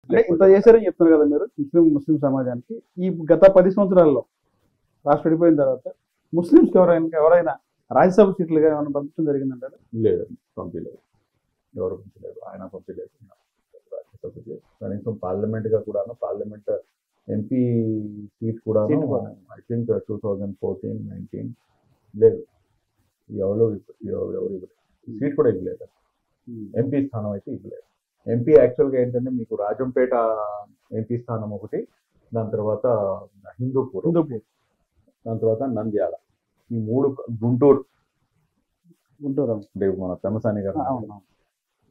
అంటే ఇంత చేశారని చెప్తున్నారు కదా మీరు ముస్లిం సమాజానికి. ఈ గత 10 సంవత్సరాల్లో రాష్ట్రం విడిపోయిన తర్వాత ముస్లింస్కి ఎవరైనా రాజ్యసభ సీట్లుగా ఏమైనా పంపించడం జరిగిందంటారు? లేదండి, పంపించలేదు. ఎవరు పంపించలేదు, ఆయన పంపించలేదు. రాజ్యసభకి కనీసం పార్లమెంట్గా కూడా, పార్లమెంట్ ఎంపీ సీట్ కూడా ఐ థింక్ 2014-19 లేదు. ఎవరు ఇవ్వలేదు, సీట్ కూడా ఇవ్వలేదు. ఎంపీ స్థానం అయితే ఇవ్వలేదు. ఎంపీ యాక్చువల్గా ఏంటంటే మీకు రాజంపేట ఎంపీ స్థానం ఒకటి, దాని తర్వాత హిందూపూర్, దాని తర్వాత నంద్యాల, ఈ 3, గుంటూరు మన పెమసాని గారు,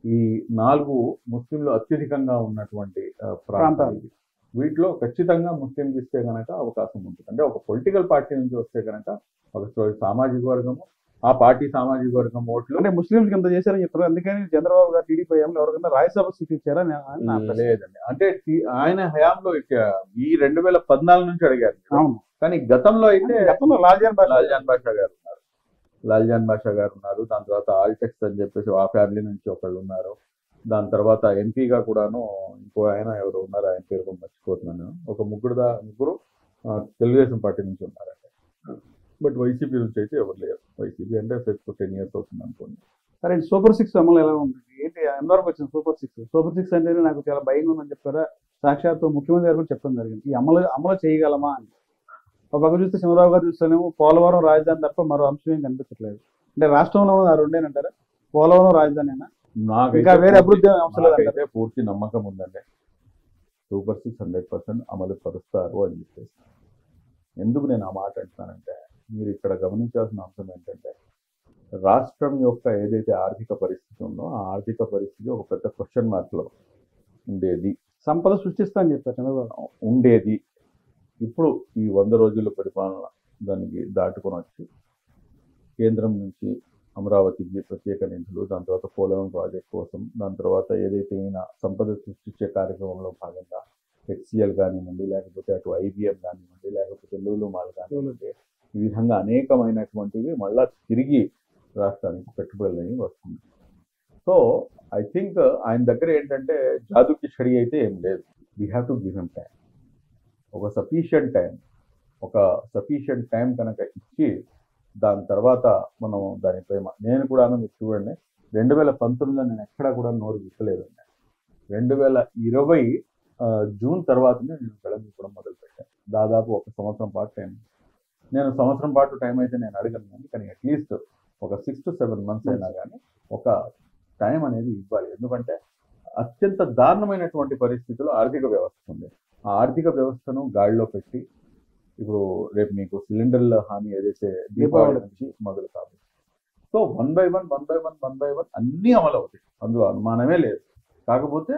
ఈ 4 ముస్లింలు అత్యధికంగా ఉన్నటువంటి ప్రాంతాలు. వీటిలో ఖచ్చితంగా ముస్లింలు ఇస్తే కనుక అవకాశం ఉంటుంది. అంటే ఒక పొలిటికల్ పార్టీ నుంచి వస్తే కనుక ఒక సామాజిక వర్గము, ఆ పార్టీ సామాజిక వర్గం ఓట్లు. అంటే ముస్లింలకు ఎంత చేశారని చెప్తారు, అందుకని చంద్రబాబు గారు టీడీపీ హయాంలో ఎవరికైనా రాజ్యసభ సీట్ ఇచ్చారా? లేదండి, అంటే ఆయన హయాంలో ఈ 2014 నుంచి అడిగారు. కానీ గతంలో అయితే లాల్జాన్ బాషా గారు ఉన్నారు, దాని తర్వాత ఆల్టెక్స్ అని చెప్పేసి ఆ ఫ్యామిలీ నుంచి ఒకళ్ళు ఉన్నారు. దాని తర్వాత ఎంపీగా కూడాను ఇంకో ఆయన ఎవరు ఉన్నారు, ఆయన పేరు కూడా మర్చిపోతున్నాను. ఒక ముగ్గురు తెలుగుదేశం పార్టీ నుంచి ఉన్నారండి. బట్ వైసీపీ నుంచి అయితే ఎవరు లేరు. వైసీపీ అంటే 10 years అవుతుంది అనుకోండి. సరే, సూపర్ 6 అమలు ఎలా ఉంది, ఏంటి ఎంతవరకు వచ్చింది సూపర్ 6 అంటేనే నాకు చాలా భయంగా ఉందని చెప్పారా? సాక్షాత్తు ముఖ్యమంత్రి గారు కూడా చెప్పడం జరిగింది, ఈ అమలు చేయగలమా అని. ఒక పక్క చూస్తే చంద్రబాబు గారు చూస్తేనేమో పోలవరం రాజధాని తప్ప మరో అంశం ఏం కనిపించట్లేదు. అంటే రాష్ట్రంలో ఉన్న 2 అంటారా, పోలవరం రాజధానినా, ఇంకా వేరే అభివృద్ధి అంశాలు? అయితే పూర్తి నమ్మకం ఉందండి, సూపర్ 6 100% అమలు పరుస్తారు అని చెప్పేసి. ఎందుకు నేను ఆ మాట అంటున్నానంటే, మీరు ఇక్కడ గమనించాల్సిన అంశం ఏంటంటే, రాష్ట్రం యొక్క ఏదైతే ఆర్థిక పరిస్థితి ఉందో ఆ ఆర్థిక పరిస్థితి ఒక పెద్ద క్వశ్చన్ మార్క్లో ఉండేది. సంపద సృష్టిస్తా అని చెప్పారు చంద్రబాబు, ఉండేది. ఇప్పుడు ఈ 100 రోజుల పరిపాలన దానికి దాటుకొని వచ్చి కేంద్రం నుంచి అమరావతికి ప్రత్యేక నిధులు, దాని తర్వాత పోలవరం ప్రాజెక్ట్ కోసం, దాని తర్వాత ఏదైతే సంపద సృష్టించే కార్యక్రమంలో భాగంగా హెచ్సిఎల్ కానివ్వండి, లేకపోతే అటు ఐబిఎం కానివ్వండి, లేకపోతే లూలు మాల్ కానివ్వండి, ఈ విధంగా అనేకమైనటువంటివి మళ్ళా తిరిగి రాష్ట్రానికి పెట్టుబడులు అనేవి వస్తుంది. సో ఐ థింక్ ఆయన దగ్గర ఏంటంటే జాదుకి స్టడీ అయితే ఏం లేదు. We have to give him time, ఒక సఫిషియంట్ టైం కనుక ఇచ్చి దాని తర్వాత మనం దానిపై నేను కూడా మీరు చూడండి, 2019లో నేను ఎక్కడా కూడా నోరు విప్పలేదండి. 2020 జూన్ తర్వాతనే నేను వెళ్ళడం మొదలుపెట్టాను. దాదాపు 1 సంవత్సరం పాటు టైం. నేను సంవత్సరం పాటు టైం అయితే నేను అడగను, కానీ అట్లీస్ట్ ఒక 6 to 7 months అయినా కానీ ఒక టైం అనేది ఇవ్వాలి. ఎందుకంటే అత్యంత దారుణమైనటువంటి పరిస్థితుల్లో ఆర్థిక వ్యవస్థ ఉంది. ఆ ఆర్థిక వ్యవస్థను గాడిలో పెట్టి ఇప్పుడు రేపు మీకు సిలిండర్ల హామీ ఏదైతే దీపావళి నుంచి మొదలు కాదు. సో 1 by 1 అన్నీ అమలు అవుతాయి, అందులో అనుమానమే లేదు. కాకపోతే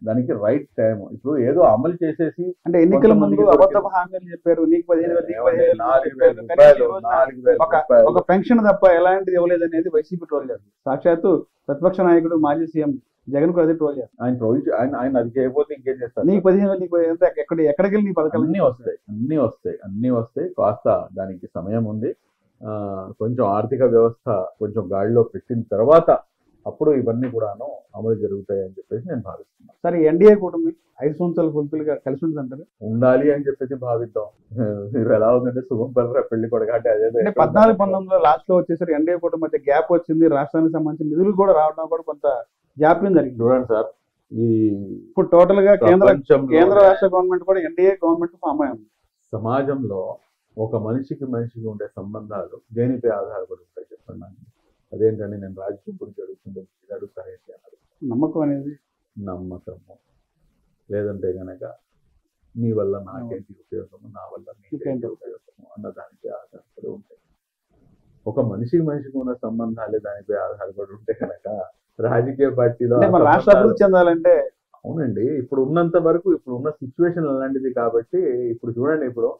దానికి రైట్ టైం. ఇప్పుడు ఏదో అమలు చేసేసి అంటే ఎన్నికల ముందు అబద్ధపు హామీలు చెప్పారు, నీకు 15,000 ఒక పెన్షన్ తప్ప ఎలాంటిది ఇవ్వలేదు అనేది వైసీపీ ట్రోల్ చేస్తారు. సాక్షాత్తు ప్రతిపక్ష నాయకుడు మాజీ సీఎం జగన్ కూడా అదే ట్రోల్ చేస్తారు. ఆయన అది చేయకపోతే ఇంకేం చేస్తారు? నీకు 15,000 ఎక్కడికి వెళ్ళి నీ పథకాలు అన్నీ వస్తాయి. కాస్త దానికి సమయం ఉంది. కొంచెం ఆర్థిక వ్యవస్థ కొంచెం గాడిలో పెట్టిన తర్వాత అప్పుడు ఇవన్నీ కూడాను అమలు జరుగుతాయి అని చెప్పేసి నేను భావిస్తున్నాను. సరే, ఎన్డీఏ కూటమి 5 సంవత్సరాలు ఫుల్ఫిల్గా కలిసి ఉంటుందంటారు? ఉండాలి అని చెప్పేసి భావిద్దాం. మీరు ఎలా ఉందంటే శుభం పలరా పెళ్లి కొడుకు అంటే అదే 14-19లో లాస్ట్ లో వచ్చేసరికి ఎన్డీఏ కూటమి మధ్య గ్యాప్ వచ్చింది. రాష్ట్రానికి సంబంధించిన నిధులు కూడా రావడం కూడా కొంత జాప్యం జరిగింది. చూడండి సార్, ఇప్పుడు టోటల్ గా కేంద్ర రాష్ట్ర గవర్నమెంట్ కూడా ఎన్డీఏ గవర్నమెంట్ ఫామ్ అయ్యింది. సమాజంలో ఒక మనిషికి ఉండే సంబంధాలు దేనిపై ఆధారపడి ఉంటాయి చెప్పండి. అదేంటంటే నేను రాజకీయం గురించి అడుగుతుంటే అడుగుతారేంటి అన్నారు. నమ్మకం అనేది నమ్మకము, లేదంటే కనుక నీ వల్ల నాకేంటి ఉపయోగము, నా వల్ల నీకేంటి ఉపయోగము అన్నదానికి ఆధారపడి ఉంటాయి. ఒక మనిషికి ఉన్న సంబంధాలే దానిపై ఆధారపడి ఉంటే కనుక రాజకీయ పార్టీలో రాష్ట్ర అభివృద్ధి చెందాలంటే అవునండి, ఇప్పుడు ఉన్నంత వరకు ఇప్పుడు ఉన్న సిచ్యువేషన్ అలాంటిది. కాబట్టి ఇప్పుడు చూడండి, ఇప్పుడు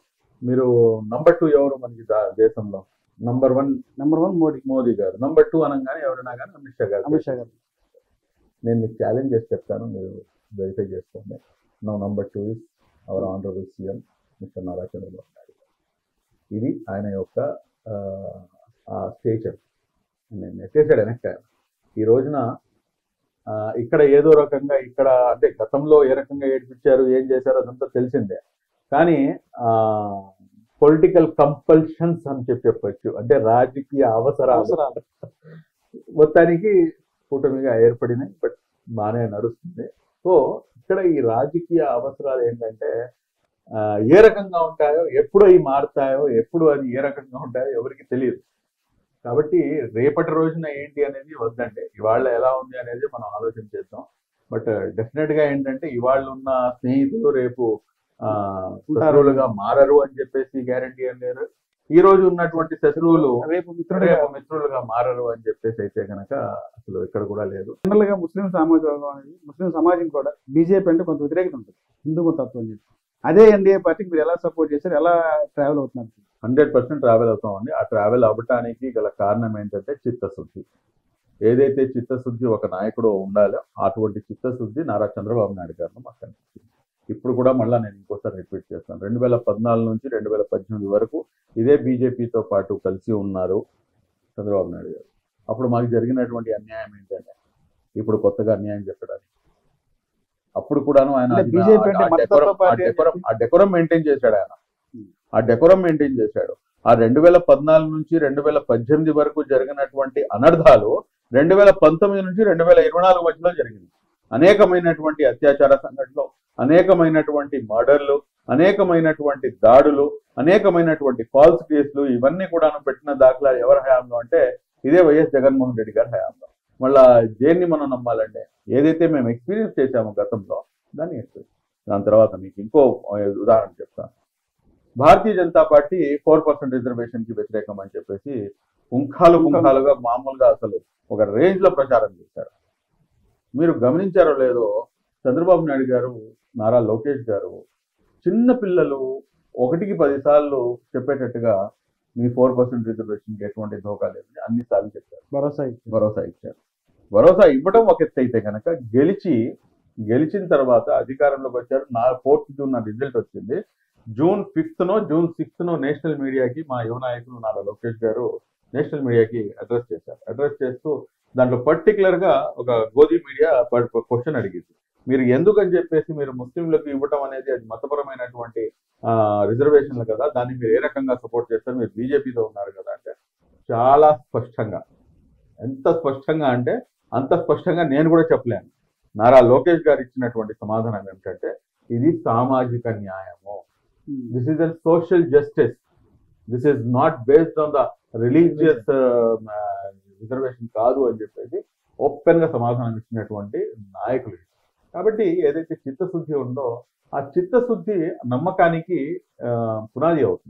మీరు నంబర్ 2 ఎవరు మనకి దేశంలో? నంబర్ 1 మోదీ గారు. నంబర్ 2 అనగానే ఎవరైనా కానీ అమిత్ షా గారు. నేను మీకు ఛాలెంజ్ చేసి చెప్తాను, మీరు వెరిఫై చేసుకోండి. Number 2 is our honourable CM mister Nara Chandrababu Naidu. ఇది ఆయన యొక్క స్టేచర్. నేను నెట్టేసాడు వెనక్కి. ఈ రోజున ఇక్కడ ఏదో రకంగా ఇక్కడ అంటే గతంలో ఏ రకంగా ఏడిపించారు ఏం చేశారు అదంతా తెలిసిందే. కానీ పొలిటికల్ కంపల్షన్స్ అని చెప్పొచ్చు, అంటే రాజకీయ అవసరాలు మొత్తానికి కూటమిగా ఏర్పడినాయి. బట్ బాగానే నడుస్తుంది. సో ఇక్కడ ఈ రాజకీయ అవసరాలు ఏంటంటే ఏ రకంగా ఉంటాయో, ఎప్పుడు అవి మారుతాయో, ఎప్పుడు అది ఏ రకంగా ఉంటాయో ఎవరికి తెలియదు. కాబట్టి రేపటి రోజున ఏంటి అనేది వద్దండి, ఇవాళ ఎలా ఉంది అనేది మనం ఆలోచన చేద్దాం. బట్ డెఫినెట్ గా ఏంటంటే ఇవాళ ఉన్న స్నేహితులు రేపు శత్రువులుగా మారరు అని చెప్పేసి గ్యారంటీ అని లేరు. ఈ రోజు ఉన్నటువంటి శత్రువులు రేపు మిత్రులుగా మారరు అని చెప్పేసి అయితే కనుక అసలు ఇక్కడ కూడా లేదు. జనరల్ గా ముస్లిం సామాజిక అనేది ముస్లిం సమాజం కూడా బీజేపీ అంటే కొంత వ్యతిరేకత ఉంటుంది, హిందూ తత్వం అని చెప్పి. అదే ఎన్డీఏ పార్టీకి మీరు ఎలా సపోర్ట్ చేశారు, ఎలా ట్రావెల్ అవుతున్నారు? 100% ట్రావెల్ అవుతామండి. ఆ ట్రావెల్ అవ్వటానికి గల కారణం ఏంటంటే చిత్తశుద్ధి. ఏదైతే చిత్తశుద్ధి ఒక నాయకుడు ఉండాలో అటువంటి చిత్తశుద్ధి నారా చంద్రబాబు నాయుడు గారిని మాకు కనిపిస్తుంది. ఇప్పుడు కూడా మళ్ళీ నేను ఇంకోసారి రిపీట్ చేస్తాను, 2014 నుంచి 2018 వరకు ఇదే బీజేపీతో పాటు కలిసి ఉన్నారు చంద్రబాబు నాయుడు గారు. అప్పుడు మాకు జరిగినటువంటి అన్యాయం ఏంటంటే ఇప్పుడు కొత్తగా అన్యాయం చెప్పడానికి. అప్పుడు కూడాను ఆయన ఆ డెకోరం మెయింటైన్ చేశాడు. ఆయన ఆ డెకోరం మెయింటైన్ చేశాడు. ఆ 2014 నుంచి 2018 వరకు జరిగినటువంటి అనర్థాలు 2019 నుంచి 2024 మధ్యలో జరిగింది. అనేకమైనటువంటి అత్యాచార సంఘటనలు, అనేకమైనటువంటి మర్డర్లు, అనేకమైనటువంటి దాడులు, అనేకమైనటువంటి ఫాల్స్ కేసులు, ఇవన్నీ కూడా పెట్టిన దాఖలా ఎవరి హయాంలో అంటే ఇదే వైఎస్ జగన్మోహన్ రెడ్డి గారి హయాంలో. మళ్ళా దేన్ని మనం నమ్మాలంటే ఏదైతే మేము ఎక్స్పీరియన్స్ చేశామో గతంలో దాన్ని ఎక్స్పీరియన్స్. దాని తర్వాత మీకు ఇంకో ఉదాహరణ చెప్తాను. భారతీయ జనతా పార్టీ 4% రిజర్వేషన్ కి వ్యతిరేకం అని చెప్పేసి పుంఖాలుగా మామూలుగా అసలు ఒక రేంజ్ లో ప్రచారం చేశారు. మీరు గమనించారో లేదో, చంద్రబాబు నాయుడు గారు, నారా లోకేష్ గారు చిన్న పిల్లలు 1కి 10 సార్లు చెప్పేటట్టుగా మీ 4% రిజర్వేషన్కి ఎటువంటి ధోకా లేదని అన్నిసార్లు చెప్పారు, భరోసా ఇచ్చారు. భరోసా ఇవ్వడం ఒక ఎత్తు అయితే కనుక గెలిచిన తర్వాత అధికారంలోకి వచ్చారు. 4th జూన్ రిజల్ట్ వచ్చింది. June 5th June 6th national మీడియాకి మా యువ నాయకులు నారా లోకేష్ గారు నేషనల్ మీడియాకి అడ్రస్ చేశారు. అడ్రస్ చేస్తూ దాంట్లో పర్టికులర్ గా ఒక గోధి మీడియా క్వశ్చన్ అడిగింది, మీరు ఎందుకని చెప్పేసి మీరు ముస్లింలకు ఇవ్వటం అనేది అది మతపరమైనటువంటి రిజర్వేషన్లు కదా, దాన్ని మీరు ఏ రకంగా సపోర్ట్ చేస్తారు, మీరు బీజేపీతో ఉన్నారు కదా అంటే చాలా స్పష్టంగా, ఎంత స్పష్టంగా అంటే అంత స్పష్టంగా నేను కూడా చెప్పలేను. నారా లోకేష్ గారు ఇచ్చినటువంటి సమాధానం ఏమిటంటే ఇది సామాజిక న్యాయము, this is a social justice, this is not based on the religious reservation కాదు అని చెప్పేసి ఓపెన్ గా సమాధానం ఇచ్చినటువంటి నాయకులు. కాబట్టి ఏదైతే చిత్తశుద్ధి ఉందో ఆ చిత్తశుద్ధి నమ్మకానికి పునాది అవుతుంది.